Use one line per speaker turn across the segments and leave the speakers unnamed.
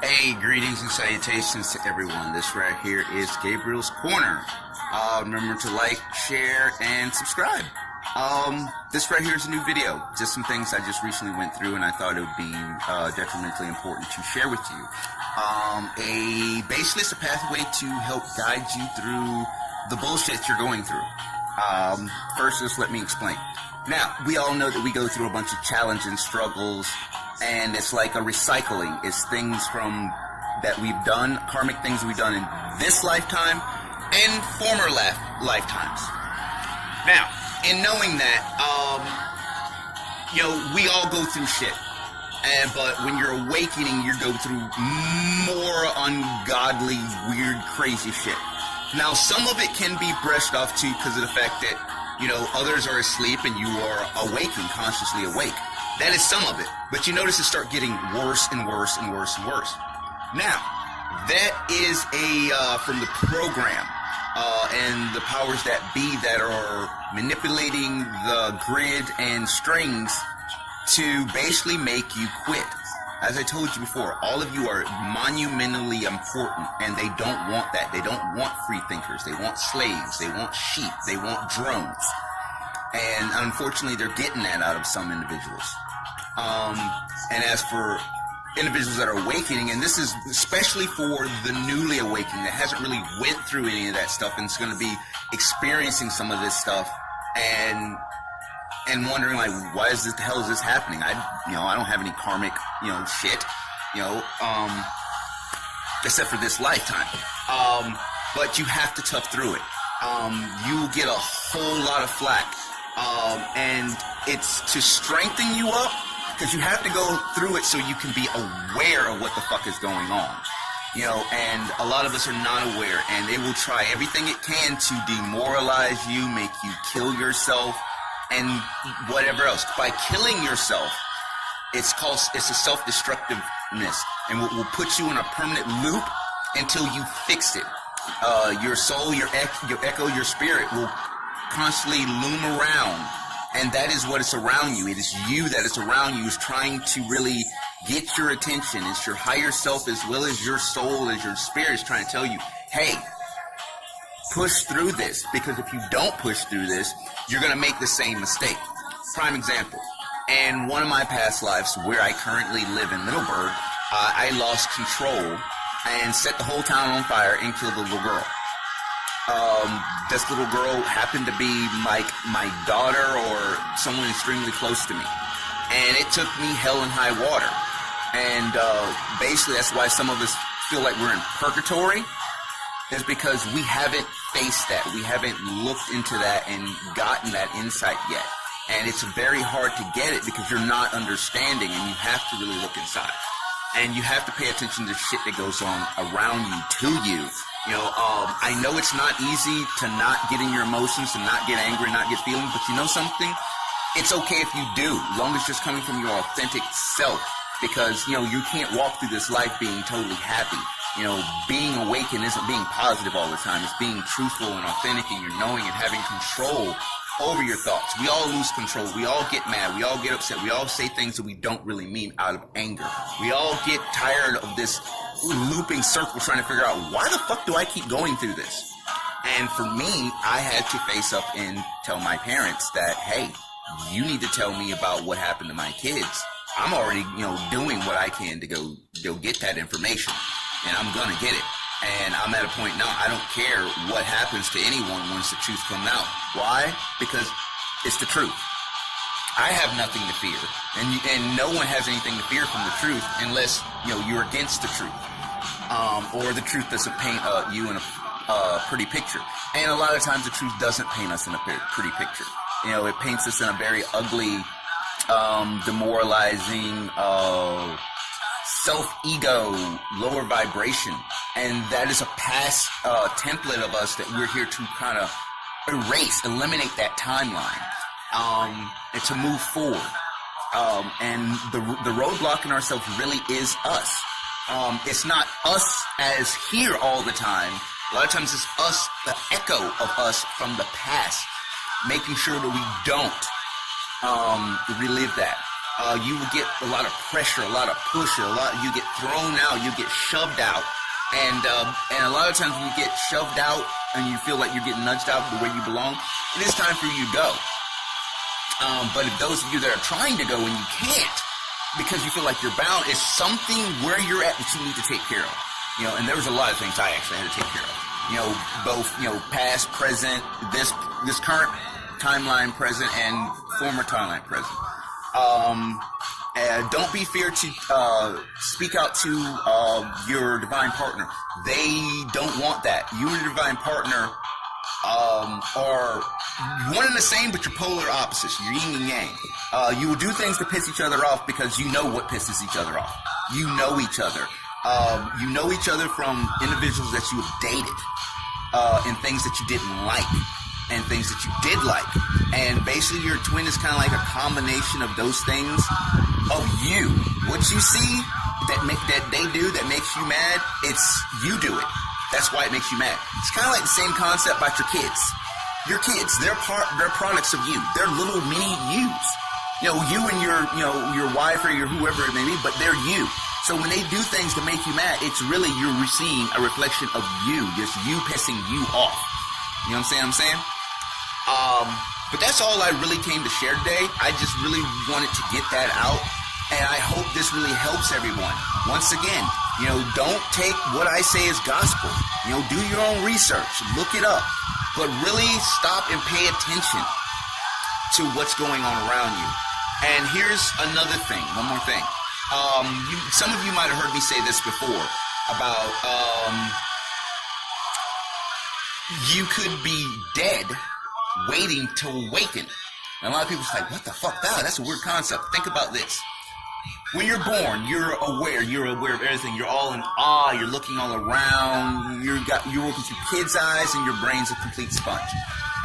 Hey, greetings and salutations to everyone. This right here is Gabriel's Corner. Remember to like, share, and subscribe. This right here is a new video. Just some things I just recently went through and I thought it would be detrimentally important to share with you. Basically it's a pathway to help guide you through the bullshit you're going through. First, just let me explain. Now, we all know that we go through a bunch of challenges and struggles, and it's like a recycling. It's things from that we've done, karmic things we've done in this lifetime and former lifetimes. Now, in knowing that, we all go through shit. But when you're awakening, you go through more ungodly, weird, crazy shit. Now, some of it can be brushed off too because of the fact that, others are asleep and you are awakened, consciously awake. That is some of it. But you notice it start getting worse and worse and worse and worse. Now, that is from the program and the powers that be that are manipulating the grid and strings to basically make you quit. As I told you before, all of you are monumentally important, and they don't want that. They don't want free thinkers. They want slaves. They want sheep. They want drones. And unfortunately, they're getting that out of some individuals. And as for individuals that are awakening, and this is especially for the newly awakened that hasn't really went through any of that stuff and is going to be experiencing some of this stuff and wondering, like, why is this, the hell is this happening? I don't have any karmic, shit, except for this lifetime. But you have to tough through it. You will get a whole lot of flack. And it's to strengthen you up, because you have to go through it so you can be aware of what the fuck is going on. And a lot of us are not aware, and they will try everything it can to demoralize you, make you kill yourself, and whatever else. By killing yourself, it's a self-destructiveness, and will put you in a permanent loop until you fix it. Your soul, your echo, your spirit will constantly loom around, and that is what is around you. It is you that is around you, is trying to really get your attention. It's your higher self as well as your soul, as your spirit is trying to tell you, hey, push through this, because if you don't push through this, you're going to make the same mistake. Prime example, in one of my past lives where I currently live in Middleburg, I lost control and set the whole town on fire and killed a little girl. This little girl happened to be my daughter or someone extremely close to me. And it took me hell and high water. And basically that's why some of us feel like we're in purgatory, is because we haven't faced that. We haven't looked into that and gotten that insight yet. And it's very hard to get it because you're not understanding, and you have to really look inside. And you have to pay attention to shit that goes on around you, to you. I know it's not easy to not get in your emotions, to not get angry, not get feelings, but you know something? It's okay if you do, as long as it's just coming from your authentic self. Because, you can't walk through this life being totally happy. Being awakened isn't being positive all the time. It's being truthful and authentic, and you're knowing and having control over your thoughts. We all lose control. We all get mad. We all get upset. We all say things that we don't really mean out of anger. We all get tired of this looping circle trying to figure out, why the fuck do I keep going through this? And for me, I had to face up and tell my parents that, hey, you need to tell me about what happened to my kids. I'm already, doing what I can to go get that information, and I'm gonna get it. And I'm at a point now, I don't care what happens to anyone once the truth comes out. Why? Because it's the truth. I have nothing to fear, and no one has anything to fear from the truth unless, you're against the truth. Or the truth doesn't paint you in a pretty picture. And a lot of times the truth doesn't paint us in a pretty picture. It paints us in a very ugly, demoralizing, self-ego, lower vibration. And that is a past template of us that we're here to kind of eliminate that timeline, and to move forward. And the roadblock in ourselves really is us. It's not us as here all the time. A lot of times it's us, the echo of us from the past, making sure that we don't relive that. you will get a lot of pressure, a lot of push, you get thrown out, you get shoved out. And a lot of times when you get shoved out and you feel like you're getting nudged out the way you belong, it is time for you to go. But if those of you that are trying to go and you can't because you feel like you're bound, it's something where you're at that you need to take care of. And there was a lot of things I actually had to take care of. Both, past, present, this current timeline present and former timeline present. Don't be feared to speak out to your divine partner. They don't want that. You and your divine partner are one and the same, but you're polar opposites. You're yin and yang. You will do things to piss each other off because you know what pisses each other off. You know each other. You know each other from individuals that you have dated, and things that you didn't like, and things that you did like. And basically your twin is kind of like a combination of those things of you. What you see that they do that makes you mad, it's you do it. That's why it makes you mad. It's kind of like the same concept about your kids. Your kids, they're products of you. They're little mini yous. You and your wife or your whoever it may be, but they're you. So when they do things to make you mad, it's really you're seeing a reflection of you, just you pissing you off. You know what I'm saying? But that's all I really came to share today. I just really wanted to get that out, and I hope this really helps everyone. Once again, don't take what I say as gospel. Do your own research, look it up, but really stop and pay attention to what's going on around you. And here's another thing, one more thing. Some of you might have heard me say this before about you could be dead waiting to awaken. And a lot of people say, what the fuck? That's a weird concept. Think about this. When you're born, you're aware of everything. You're all in awe. You're looking all around. You're working through kids' eyes, and your brain's a complete sponge.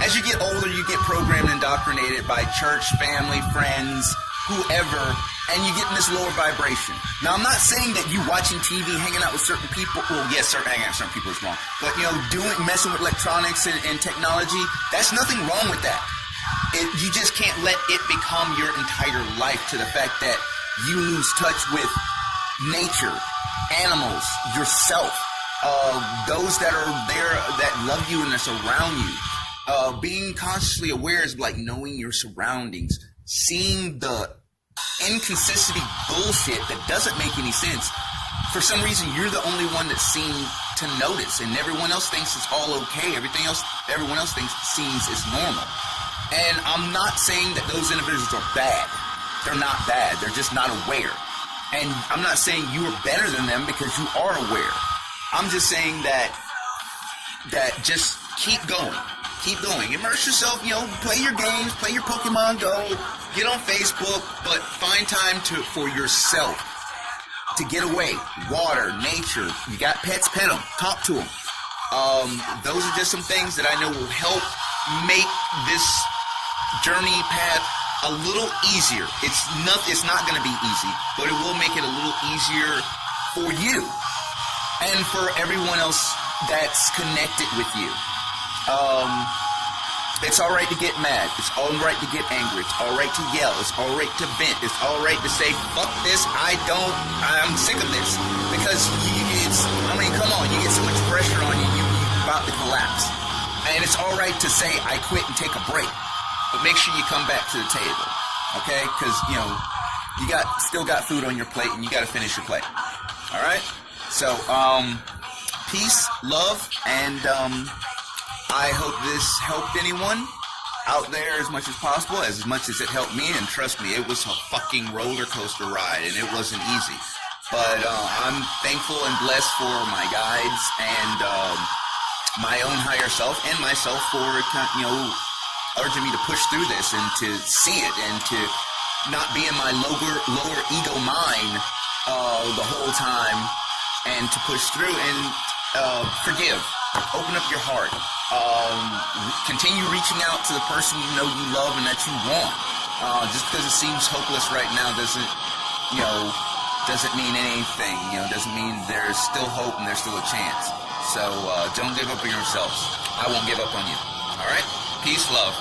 As you get older, you get programmed and indoctrinated by church, family, friends, whoever, and you get in this lower vibration. Now, I'm not saying that you watching TV, hanging out with certain people, well, yes, hanging out with certain people is wrong, but, messing with electronics and technology, that's nothing wrong with that. You just can't let it become your entire life to the fact that you lose touch with nature, animals, yourself, those that are there that love you and that's around you. Being consciously aware is like knowing your surroundings, seeing the inconsistency bullshit that doesn't make any sense. For some reason, you're the only one that seems to notice, and everyone else thinks it's all okay. Everyone else thinks seems is normal. And I'm not saying that those individuals are bad. They're not bad. They're just not aware. And I'm not saying you are better than them because you are aware. I'm just saying that just keep going. Keep going. Immerse yourself, play your games, play your Pokemon Go, get on Facebook, but find time for yourself to get away. Water, nature. You got pets, pet them. Talk to them. Those are just some things that I know will help make this journey path a little easier. It's not going to be easy, but it will make it a little easier for you and for everyone else that's connected with you. It's all right to get mad. It's all right to get angry. It's all right to yell. It's all right to vent. It's all right to say, fuck this, I'm sick of this. Because come on, you get so much pressure on you, you're about to collapse. And it's all right to say, I quit and take a break. But make sure you come back to the table. Okay? Because, you still got food on your plate and you got to finish your plate. All right? So, peace, love, and I hope this helped anyone out there as much as possible, as much as it helped me. And trust me, it was a fucking roller coaster ride, and it wasn't easy. But I'm thankful and blessed for my guides and my own higher self and myself for urging me to push through this and to see it and to not be in my lower ego mind the whole time, and to push through and forgive. Open up your heart. Continue reaching out to the person you know you love and that you want. Just because it seems hopeless right now doesn't mean anything. Doesn't mean there's still hope and there's still a chance. So don't give up on yourselves. I won't give up on you. All right? Peace, love.